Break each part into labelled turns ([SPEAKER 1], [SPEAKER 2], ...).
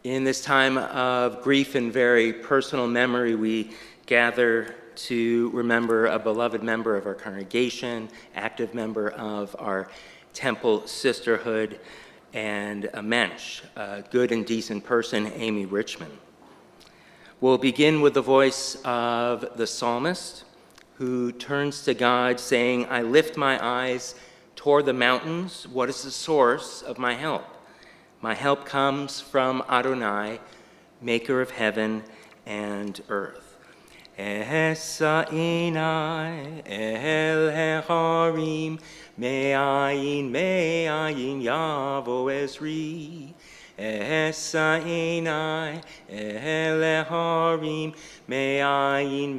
[SPEAKER 1] In this time of grief and very personal memory, we gather to remember a beloved member of our congregation, active member of our temple sisterhood, and a mensch, a good and decent person, Amy Richman. We'll begin with the voice of the psalmist, who turns to God saying, "I lift my eyes toward the mountains. What is the source of my help? My help comes from Adonai, maker of heaven and earth." Esa inai el hecharim, me'ayin yavo ezri. Esa inai el hecharim, me'ayin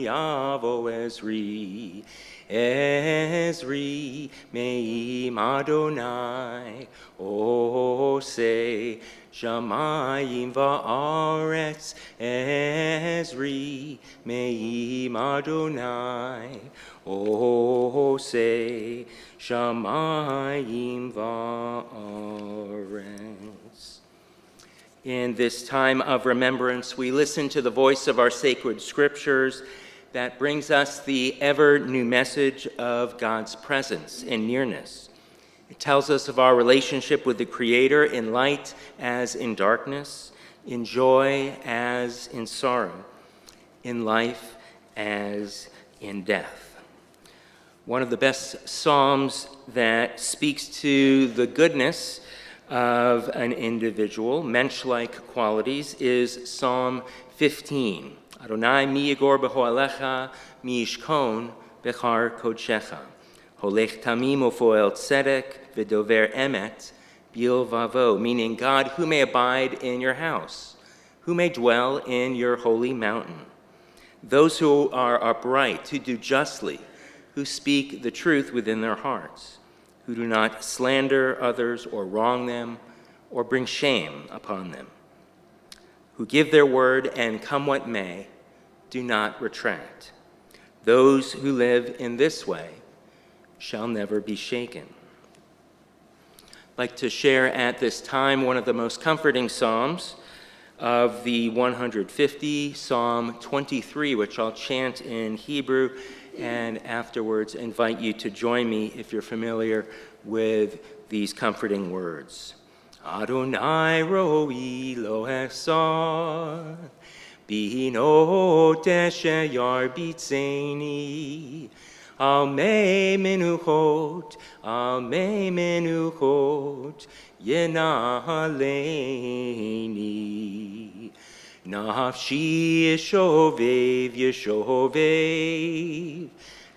[SPEAKER 1] yavo ezri. Ezri me'im Adonai, Osei shamayim va'aretz. Ezri me'im Adonai, Osei shamayim va'aretz. In this time of remembrance, we listen to the voice of our sacred scriptures that brings us the ever-new message of God's presence and nearness. It tells us of our relationship with the Creator in light as in darkness, in joy as in sorrow, in life as in death. One of the best psalms that speaks to the goodness of an individual, mensch-like qualities, is Psalm 15. Adonai mi yigor b'hoalecha, mi yishkon bechar kodshecha. Holech tamim ufoel tzedek v'dover emet bilvavo. Meaning, God, who may abide in your house? Who may dwell in your holy mountain? Those who are upright, who do justly, who speak the truth within their hearts, who do not slander others or wrong them or bring shame upon them, who give their word and come what may, do not retract. Those who live in this way shall never be shaken. I'd like to share at this time one of the most comforting psalms of the 150, Psalm 23, which I'll chant in Hebrew, and afterwards invite you to join me if you're familiar with these comforting words. Adonai roi lo echsar, bino deshe yarbitzeni, al mei menuchot, yenaleni. Nafshi yeshovev,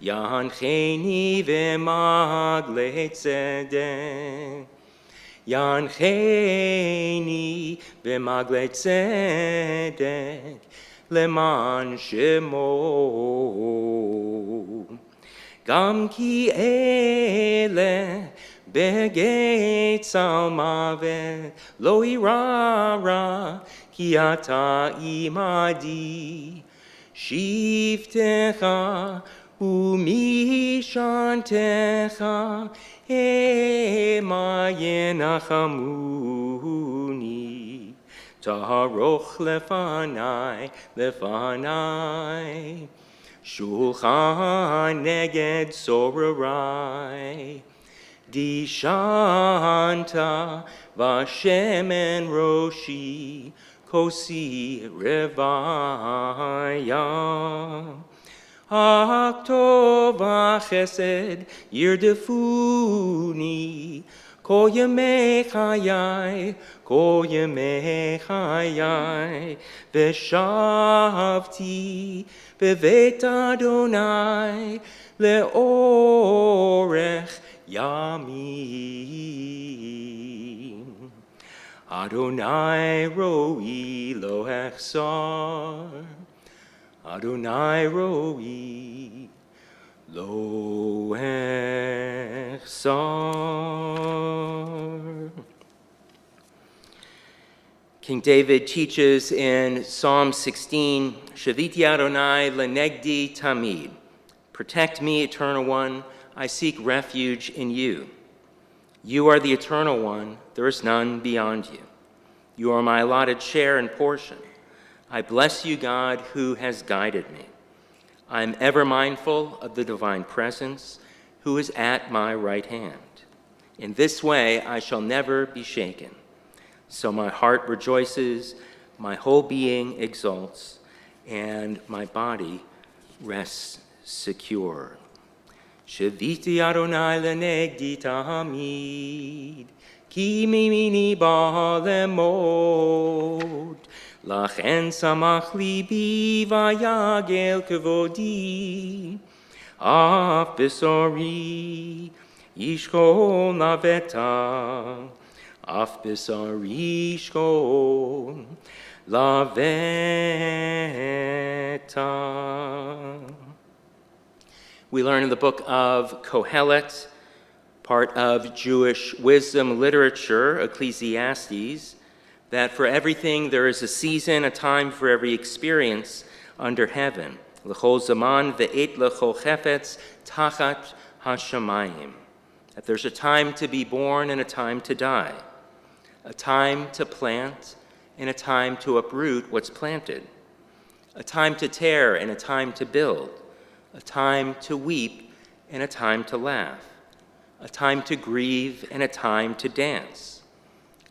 [SPEAKER 1] yancheni v'magle tzedek. Yancheni v'magle tzedek leman shemo. Gam ki ele begeit salmavet lo irara ki ata imadi. Shiftecha umishantecha ema yenachamuni. Taharoch lefanai, shulchan neged sorarai. Dishanta vashemen roshi, kosi revaya. Aktov chesed yirdefuni, kol yemei chayai, v'shavti b'veit Adonai le'orech yamim. Adonai roi lo echsar, Adonai roi lo echsar. King David teaches in Psalm 16, Shaviti Adonai lenegdi tamid. Protect me, Eternal One, I seek refuge in you. You are the Eternal One, there is none beyond you. You are my allotted share and portion. I bless you, God, who has guided me. I am ever mindful of the divine presence who is at my right hand. In this way I shall never be shaken. So my heart rejoices, my whole being exults, and my body rests secure. Shaviti Adonai lenegdi tamid, ki mimini ba'alemod. Lachen samach libi vayagel kevodi, af besori yishkol laveta, af besori yishkol laveta. We learn in the book of Kohelet, part of Jewish wisdom literature, Ecclesiastes, that for everything there is a season, a time for every experience under heaven. L'chol zaman ve'et l'chol chefetz tachat hashamayim. That there's a time to be born and a time to die, a time to plant and a time to uproot what's planted, a time to tear and a time to build, a time to weep and a time to laugh, a time to grieve and a time to dance,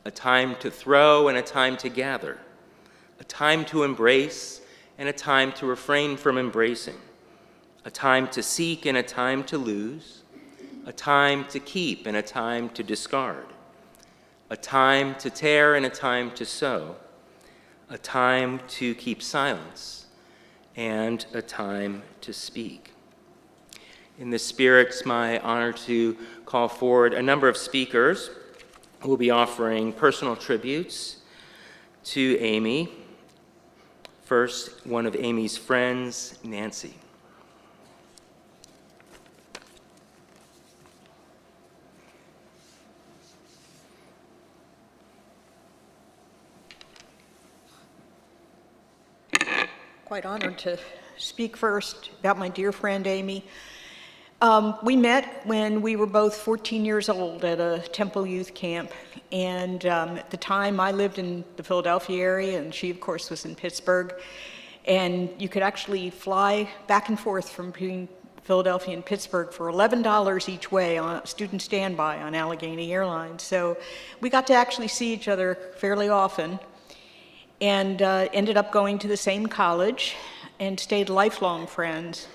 [SPEAKER 1] a time to throw and a time to gather, a time to embrace and a time to refrain from embracing, a time to seek and a time to lose, a time to keep and a time to discard, a time to tear and a time to sow, a time to keep silence, and a time to speak. In this spirit, it's my honor to call forward a number of speakers who will be offering personal tributes to Amy. First, one of Amy's friends, Nancy.
[SPEAKER 2] Quite honored to speak first about my dear friend Amy. We met when we were both 14 years old at a Temple youth camp, and at the time I lived in the Philadelphia area and she of course was in Pittsburgh, and you could actually fly back and forth from between Philadelphia and Pittsburgh for $11 each way on student standby on Allegheny Airlines. So we got to actually see each other fairly often, and ended up going to the same college and stayed lifelong friends.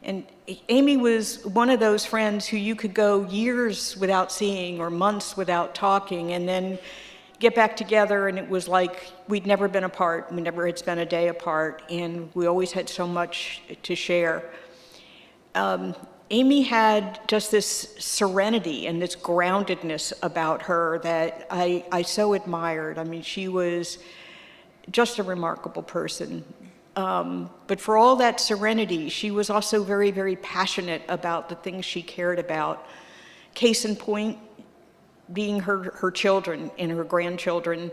[SPEAKER 2] And Amy was one of those friends who you could go years without seeing or months without talking and then get back together and it was like we'd never been apart. We never had spent a day apart and we always had so much to share. Amy had just this serenity and this groundedness about her that I so admired. I mean, she was just a remarkable person. But for all that serenity, she was also very, very passionate about the things she cared about. Case in point, being her children and her grandchildren.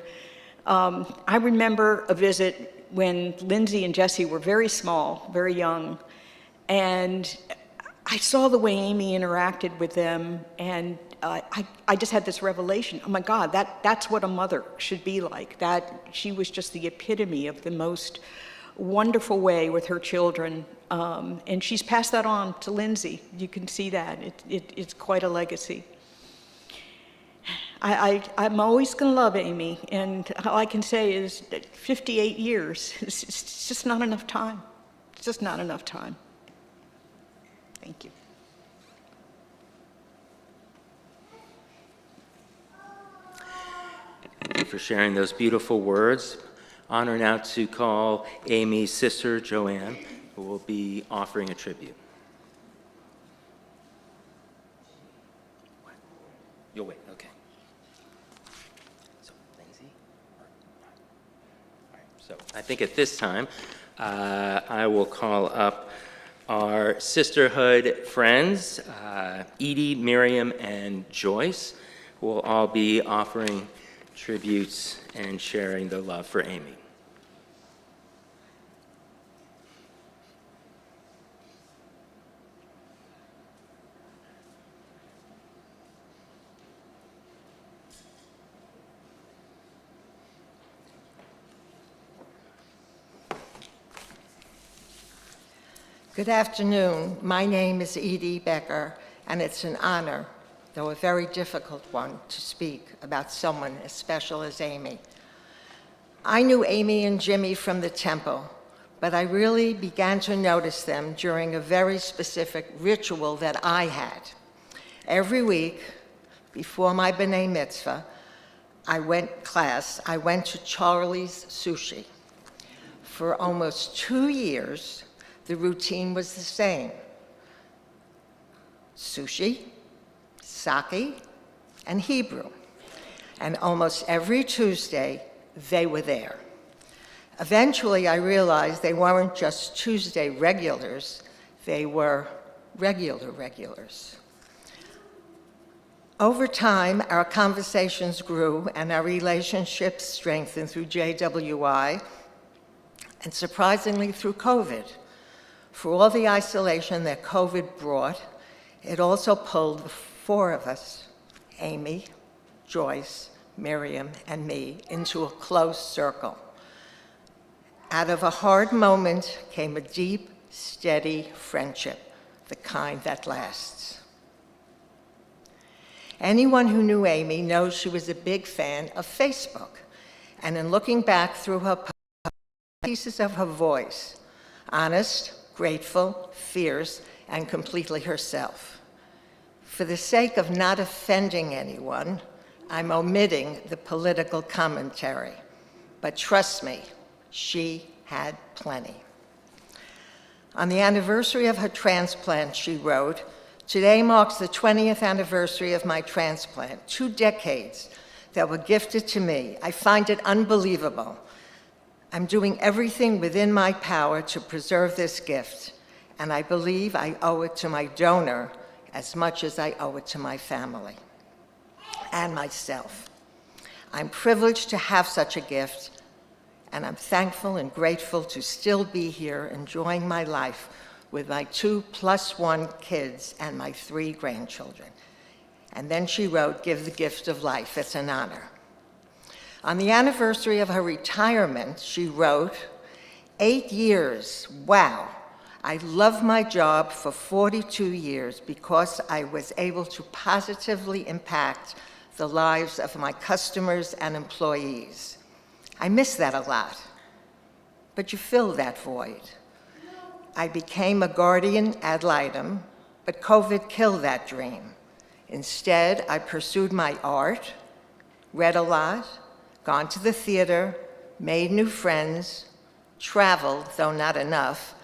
[SPEAKER 2] I remember a visit when Lindsay and Jesse were very small, very young, and I saw the way Amy interacted with them, and I just had this revelation. Oh my God, that's what a mother should be like. That she was just the epitome of the most wonderful way with her children, and she's passed that on to Lindsay. You can see that. It's quite a legacy. I'm always going to love Amy, and all I can say is that 58 years, it's just not enough time. It's just not enough time. Thank you.
[SPEAKER 1] Thank you for sharing those beautiful words. Honor now to call Amy's sister, Joanne, who will be offering a tribute. You'll wait, okay. So, Lindsay? All right, so I think at this time, I will call up our sisterhood friends, Edie, Miriam, and Joyce, who will all be offering tributes and sharing their love for Amy.
[SPEAKER 3] Good afternoon. My name is Edie Becker, and it's an honor, though a very difficult one, to speak about someone as special as Amy. I knew Amy and Jimmy from the temple, but I really began to notice them during a very specific ritual that I had. Every week, before my B'nai Mitzvah, I went to Charlie's Sushi. For almost 2 years, the routine was the same. Sushi, sake, and Hebrew. And almost every Tuesday, they were there. Eventually, I realized they weren't just Tuesday regulars, they were regulars. Over time, our conversations grew and our relationships strengthened through JWI and surprisingly through COVID. For all the isolation that COVID brought, it also pulled the four of us, Amy, Joyce, Miriam, and me, into a close circle. Out of a hard moment came a deep, steady friendship, the kind that lasts. Anyone who knew Amy knows she was a big fan of Facebook, and in looking back through her pieces of her voice, honest, grateful, fierce, and completely herself. For the sake of not offending anyone, I'm omitting the political commentary, but trust me, she had plenty. On the anniversary of her transplant, she wrote, "Today marks the 20th anniversary of my transplant, 2 decades that were gifted to me. I find it unbelievable. I'm doing everything within my power to preserve this gift, and I believe I owe it to my donor as much as I owe it to my family and myself. I'm privileged to have such a gift, and I'm thankful and grateful to still be here enjoying my life with my 2+1 kids and my 3 grandchildren." And then she wrote, "Give the gift of life, it's an honor." On the anniversary of her retirement, she wrote, 8 years, wow. I love my job for 42 years because I was able to positively impact the lives of my customers and employees. I miss that a lot, but you fill that void. I became a guardian ad litem, but COVID killed that dream. Instead, I pursued my art, read a lot, gone to the theater, made new friends, traveled, though not enough,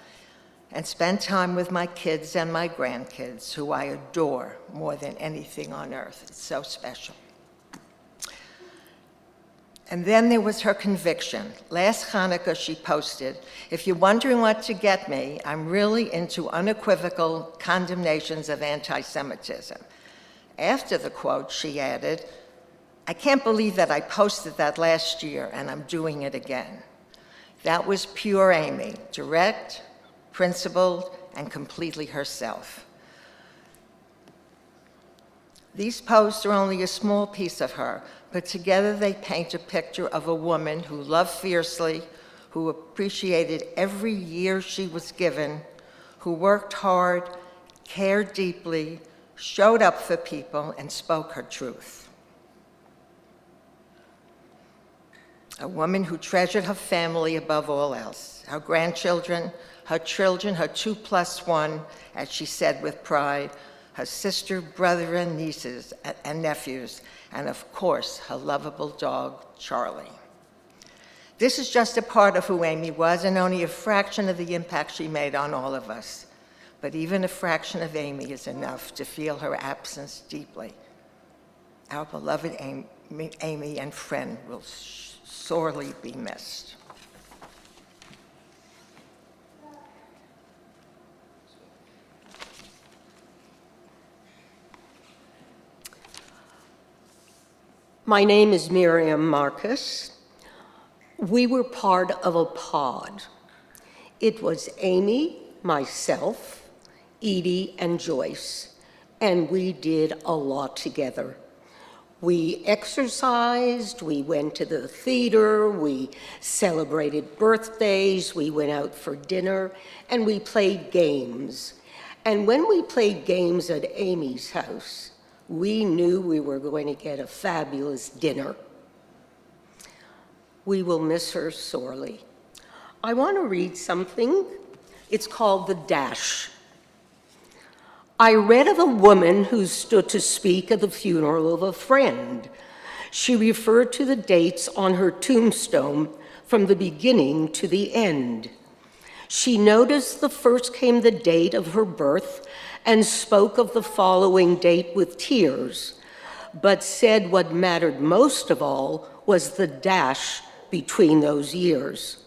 [SPEAKER 3] and spent time with my kids and my grandkids, who I adore more than anything on earth. It's so special. And then there was her conviction. Last Hanukkah, she posted, "If you're wondering what to get me, I'm really into unequivocal condemnations of anti-Semitism." After the quote, she added, "I can't believe that I posted that last year, and I'm doing it again." That was pure Amy, direct, principled, and completely herself. These posts are only a small piece of her, but together they paint a picture of a woman who loved fiercely, who appreciated every year she was given, who worked hard, cared deeply, showed up for people, and spoke her truth. A woman who treasured her family above all else, her grandchildren, her children, her 2+1, as she said with pride, her sister, brother, and nieces and nephews, and of course, her lovable dog, Charlie. This is just a part of who Amy was and only a fraction of the impact she made on all of us. But even a fraction of Amy is enough to feel her absence deeply. Our beloved Amy and friend will sorely be missed.
[SPEAKER 4] My name is Miriam Marcus. We were part of a pod. It was Amy, myself, Edie, and Joyce, and we did a lot together. We exercised, we went to the theater, we celebrated birthdays, we went out for dinner, and we played games. And when we played games at Amy's house, we knew we were going to get a fabulous dinner. We will miss her sorely. I want to read something. It's called The Dash. I read of a woman who stood to speak at the funeral of a friend. She referred to the dates on her tombstone from the beginning to the end. She noticed the first came the date of her birth and spoke of the following date with tears, but said what mattered most of all was the dash between those years.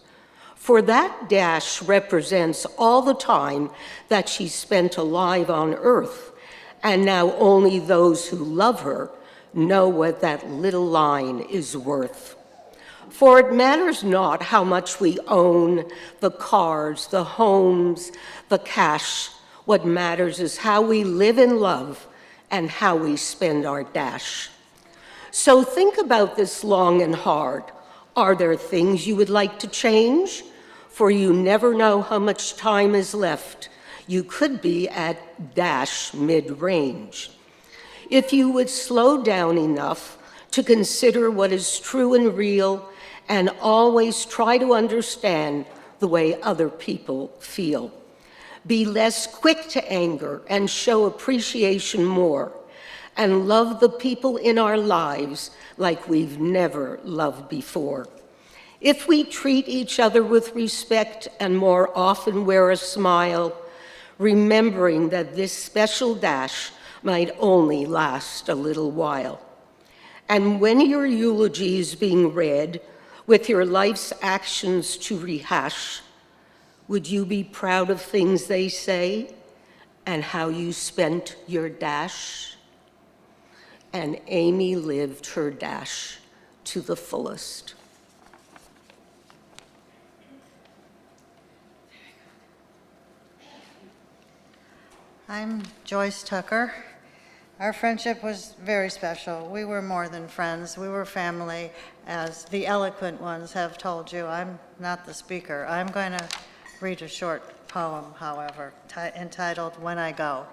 [SPEAKER 4] For that dash represents all the time that she spent alive on earth, and now only those who love her know what that little line is worth. For it matters not how much we own, the cars, the homes, the cash. What matters is how we live in love and how we spend our dash. So think about this long and hard. Are there things you would like to change? For you never know how much time is left. You could be at dash mid-range. If you would slow down enough to consider what is true and real and always try to understand the way other people feel. Be less quick to anger and show appreciation more, and love the people in our lives like we've never loved before. If we treat each other with respect and more often wear a smile, remembering that this special dash might only last a little while. And when your eulogy is being read, with your life's actions to rehash, would you be proud of things they say and how you spent your dash? And Amy lived her dash to the fullest.
[SPEAKER 5] I'm Joyce Tucker. Our friendship was very special. We were more than friends. We were family, as the eloquent ones have told you. I'm not the speaker. I'm going to read a short poem, however, entitled When I Go.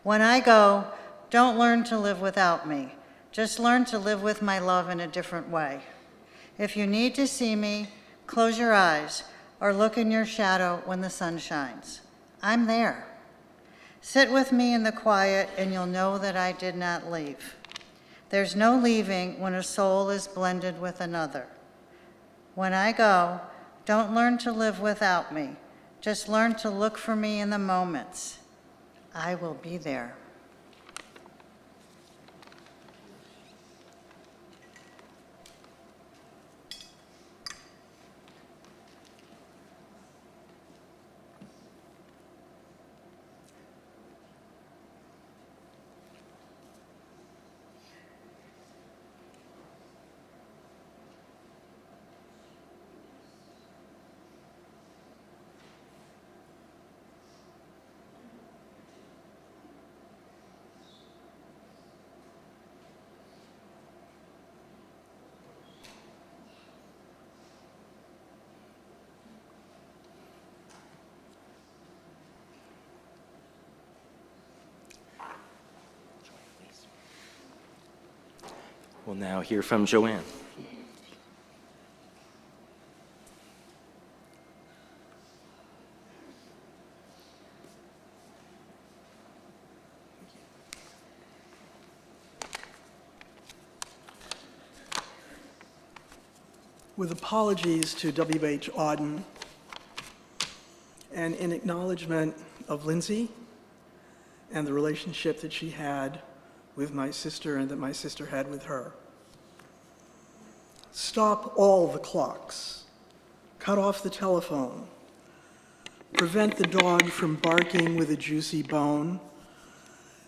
[SPEAKER 5] When I go, don't learn to live without me. Just learn to live with my love in a different way. If you need to see me, close your eyes or look in your shadow when the sun shines. I'm there. Sit with me in the quiet and you'll know that I did not leave. There's no leaving when a soul is blended with another. When I go, don't learn to live without me. Just learn to look for me in the moments. I will be there.
[SPEAKER 1] We'll now hear from Joanne.
[SPEAKER 6] With apologies to W.H. Auden and in acknowledgement of Lindsay and the relationship that she had with my sister and that my sister had with her. Stop all the clocks. Cut off the telephone. Prevent the dog from barking with a juicy bone.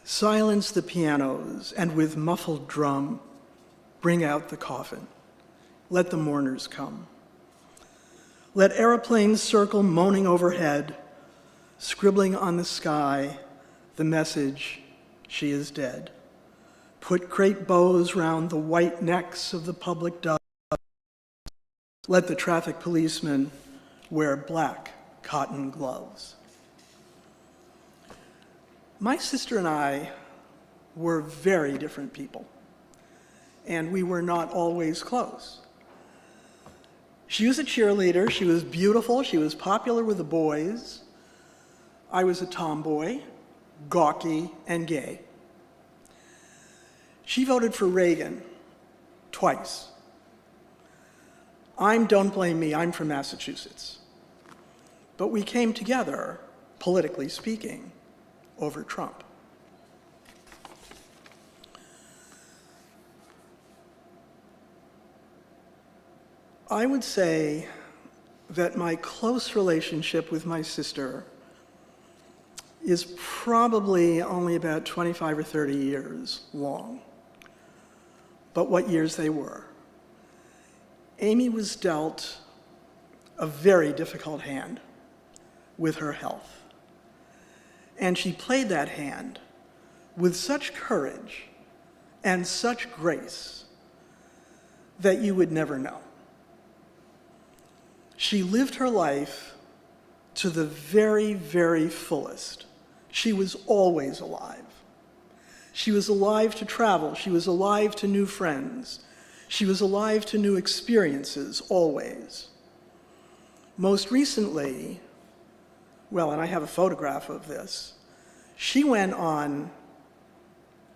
[SPEAKER 6] Silence the pianos and with muffled drum, bring out the coffin. Let the mourners come. Let aeroplanes circle moaning overhead, scribbling on the sky the message, she is dead. put crepe bows round the white necks of the public doves, let the traffic policemen wear black cotton gloves. My sister and I were very different people, and we were not always close. She was a cheerleader, she was beautiful, she was popular with the boys. I was a tomboy, gawky, and gay. She voted for Reagan twice. Don't blame me, I'm from Massachusetts. But we came together, politically speaking, over Trump. I would say that my close relationship with my sister is probably only about 25 or 30 years long. But what years they were. Amy was dealt a very difficult hand with her health. And she played that hand with such courage and such grace that you would never know. She lived her life to the very, very fullest. She was always alive. She was alive to travel. She was alive to new friends. She was alive to new experiences, always. Most recently, well, and I have a photograph of this, she went on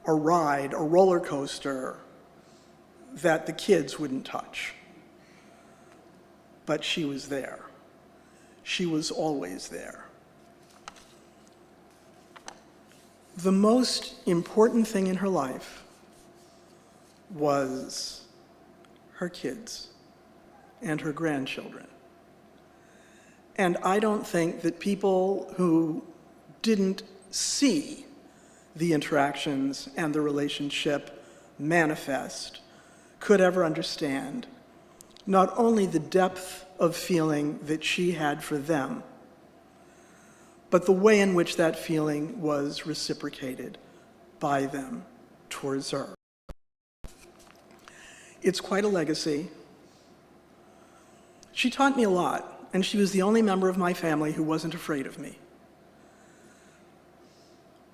[SPEAKER 6] a ride, a roller coaster, that the kids wouldn't touch. But she was there. She was always there. The most important thing in her life was her kids and her grandchildren. And I don't think that people who didn't see the interactions and the relationship manifest could ever understand not only the depth of feeling that she had for them, but the way in which that feeling was reciprocated by them towards her. It's quite a legacy. She taught me a lot, and she was the only member of my family who wasn't afraid of me.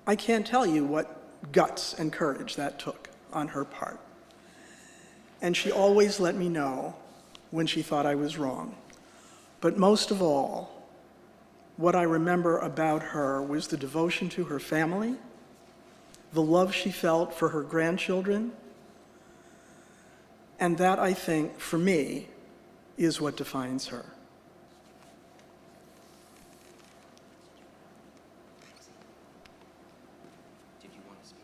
[SPEAKER 6] I can't tell you what guts and courage that took on her part. And she always let me know when she thought I was wrong. But most of all, what I remember about her was the devotion to her family, the love she felt for her grandchildren, and that, I think, for me, is what defines her.
[SPEAKER 1] Did you want to speak?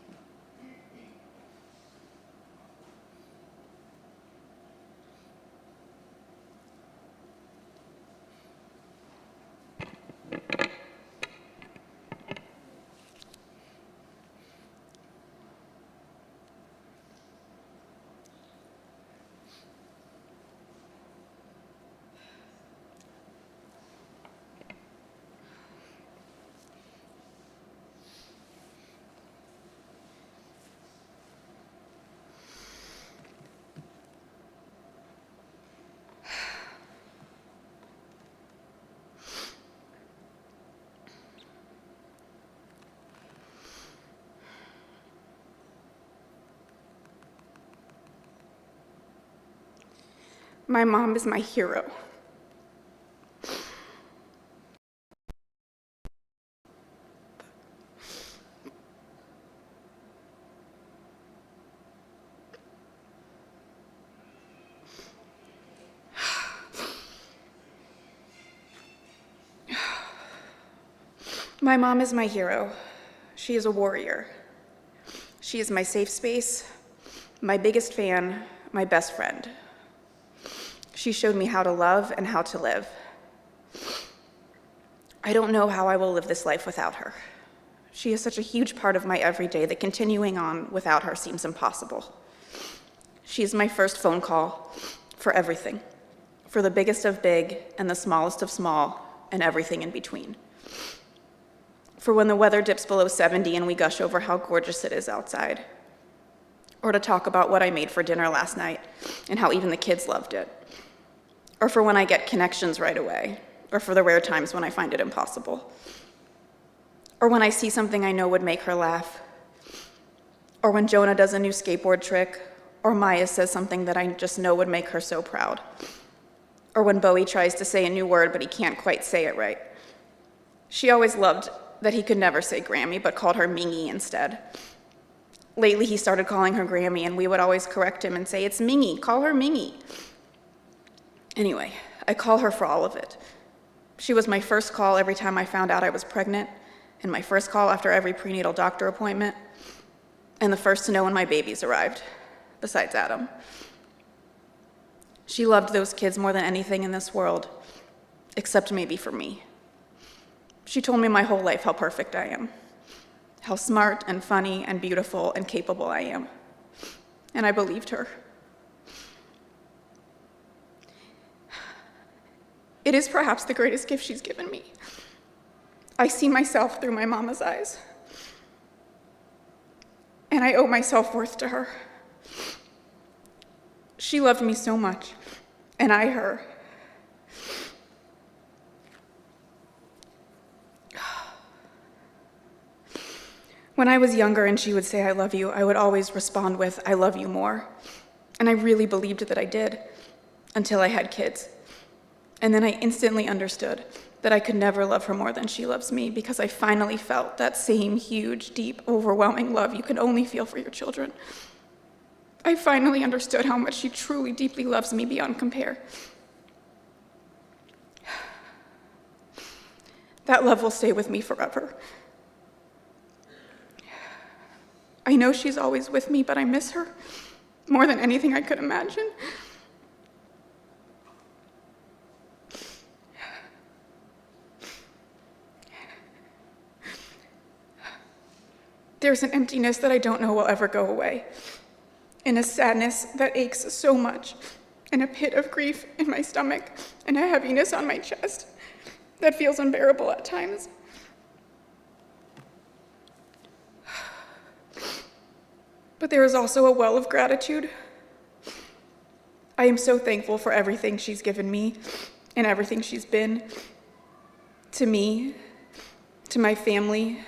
[SPEAKER 7] My mom is my hero. My mom is my hero. She is a warrior. She is my safe space, my biggest fan, my best friend. She showed me how to love and how to live. I don't know how I will live this life without her. She is such a huge part of my everyday that continuing on without her seems impossible. She is my first phone call for everything, for the biggest of big and the smallest of small and everything in between. For when the weather dips below 70 and we gush over how gorgeous it is outside. or to talk about what I made for dinner last night and how even the kids loved it, or for when I get connections right away, or for the rare times when I find it impossible, or when I see something I know would make her laugh, or when Jonah does a new skateboard trick, or Maya says something that I just know would make her so proud, or when Bowie tries to say a new word but he can't quite say it right. She always loved that he could never say Grammy but called her Mingy instead. Lately he started calling her Grammy and we would always correct him and say, "It's Mingy, call her Mingy." Anyway, I call her for all of it. She was my first call every time I found out I was pregnant, and my first call after every prenatal doctor appointment, and the first to know when my babies arrived, besides Adam. She loved those kids more than anything in this world, except maybe for me. She told me my whole life how perfect I am, how smart and funny and beautiful and capable I am, and I believed her. It is perhaps the greatest gift she's given me. I see myself through my mama's eyes, and I owe my self-worth to her. She loved me so much, and I her. When I was younger and she would say, "I love you," I would always respond with, "I love you more." And I really believed that I did, until I had kids. And then I instantly understood that I could never love her more than she loves me, because I finally felt that same huge, deep, overwhelming love you can only feel for your children. I finally understood how much she truly, deeply loves me beyond compare. That love will stay with me forever. I know she's always with me, but I miss her more than anything I could imagine. There's an emptiness that I don't know will ever go away, and a sadness that aches so much, and a pit of grief in my stomach, and a heaviness on my chest that feels unbearable at times. But there is also a well of gratitude. I am so thankful for everything she's given me and everything she's been to me, to my family,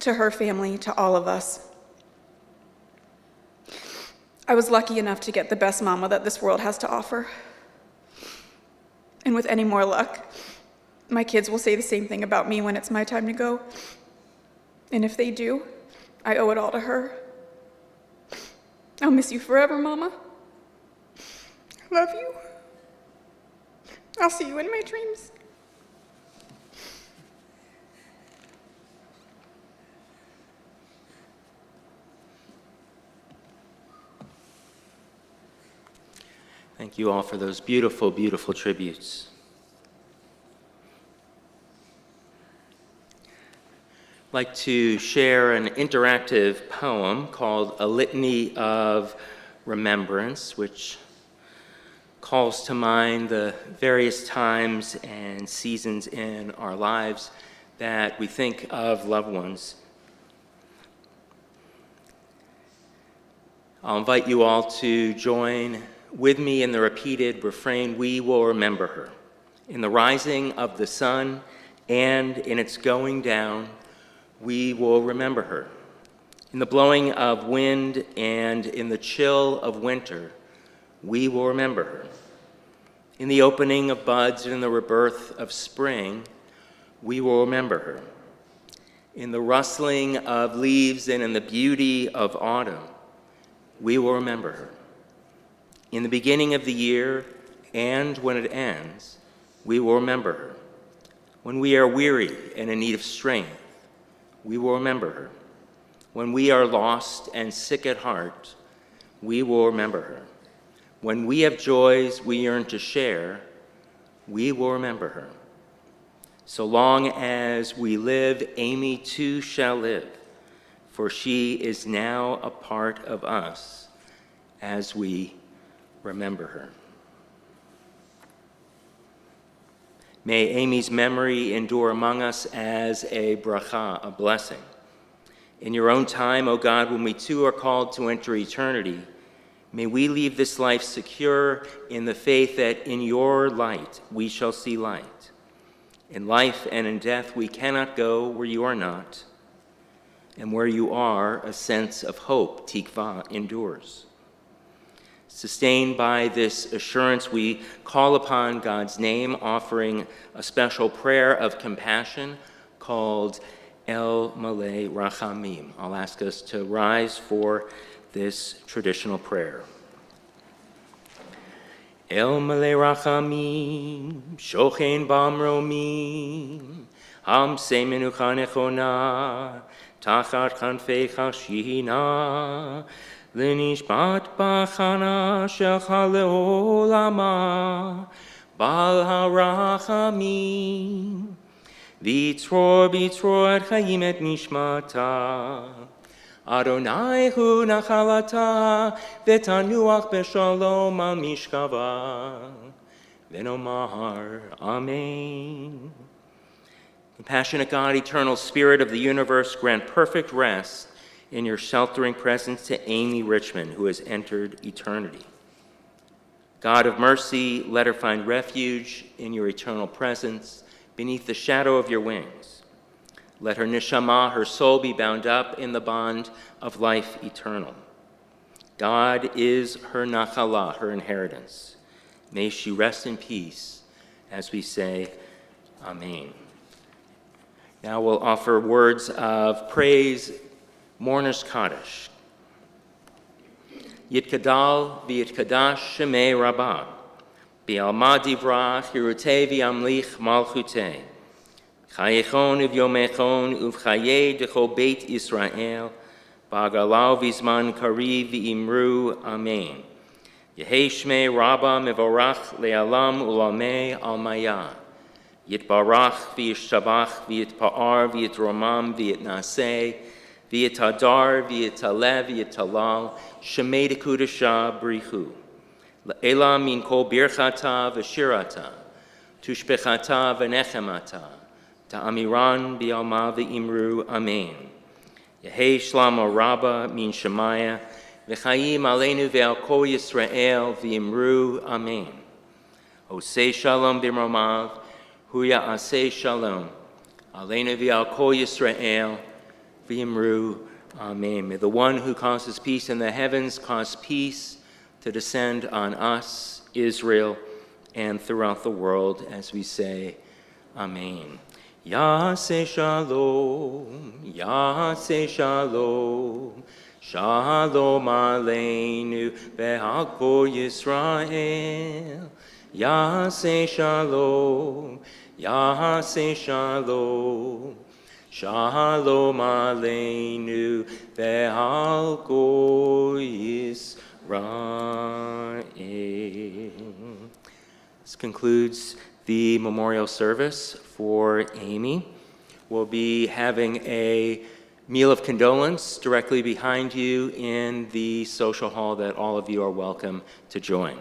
[SPEAKER 7] to her family, to all of us. I was lucky enough to get the best mama that this world has to offer. And with any more luck, my kids will say the same thing about me when it's my time to go. And if they do, I owe it all to her. I'll miss you forever, Mama. Love you. I'll see you in my dreams.
[SPEAKER 1] Thank you all for those beautiful, beautiful tributes. I'd like to share an interactive poem called A Litany of Remembrance, which calls to mind the various times and seasons in our lives that we think of loved ones. I'll invite you all to join with me in the repeated refrain, "We will remember her. In the rising of the sun and in its going down, we will remember her. In the blowing of wind and in the chill of winter, we will remember her. In the opening of buds and in the rebirth of spring, we will remember her. In the rustling of leaves and in the beauty of autumn, we will remember her. In the beginning of the year and when it ends, we will remember her. When we are weary and in need of strength, we will remember her. When we are lost and sick at heart, we will remember her. When we have joys we yearn to share, we will remember her. So long as we live, Amy too shall live, for she is now a part of us as we remember her." May Amy's memory endure among us as a bracha, a blessing. In your own time, O God, when we too are called to enter eternity, may we leave this life secure in the faith that in your light we shall see light. In life and in death we cannot go where you are not, and where you are, a sense of hope, tikva, endures. Sustained by this assurance, we call upon God's name, offering a special prayer of compassion called El Malei Rachamim. I'll ask us to rise for this traditional prayer. El Malei Rachamim, Shochen Bamromim, Ham Se Menucha Nechona, Tachat Chanfecha Shihina, L'nishpat Bachana Shelcha Leolama, Bal HaRachamim, Vitror et Chaim et Nishmata, Adonai hu nachalata, V'tanuach b'shalom al mishkava, V'nomar Amen. Compassionate God, eternal Spirit of the universe, grant perfect rest in your sheltering presence to Amy Richman, who has entered eternity. God of mercy, let her find refuge in your eternal presence beneath the shadow of your wings. Let her neshama, her soul, be bound up in the bond of life eternal. God is her nachala, her inheritance. May she rest in peace as we say, Amen. Now we'll offer words of praise, Mourner's Kaddish. Yitkadal v'yitkadash shemei rabbah, bi'alma divrah hirutei v'yamlich malchutei, chayechon uv'yomechon uv'chayei d'chol beit Yisrael, ba'agalau v'zman kariv v'imru amen. Yehei shmei rabbah mevorach le'alam ulamei almaya. Yitbarach v'yishtabach v'yitpa'ar v'yitromam v'yitnaseh v'yitadar v'yitalev v'yitalal shemei dekudasha brichu le'ela min kol birchata v'shirata tushpechata v'nechemata ta'amiran b'alma v'imru amen. Yehei shlama rabba min shemaya v'chayim aleinu ve'al kol Yisrael v'imru amen. Osei shalom b'romav Huya aseh shalom, aleinu v'al kol Yisrael, v'yimru, amen. May the one who causes peace in the heavens cause peace to descend on us, Israel, and throughout the world as we say, amen. Yaseh shalom, Yaseh shalom, shalom aleinu v'al kol Yisrael. Yaseh shalom, Yaseh shalom, shalom aleinu ve'al kol Yisrael. This concludes the memorial service for Amy. We'll be having a meal of condolence directly behind you in the social hall that all of you are welcome to join.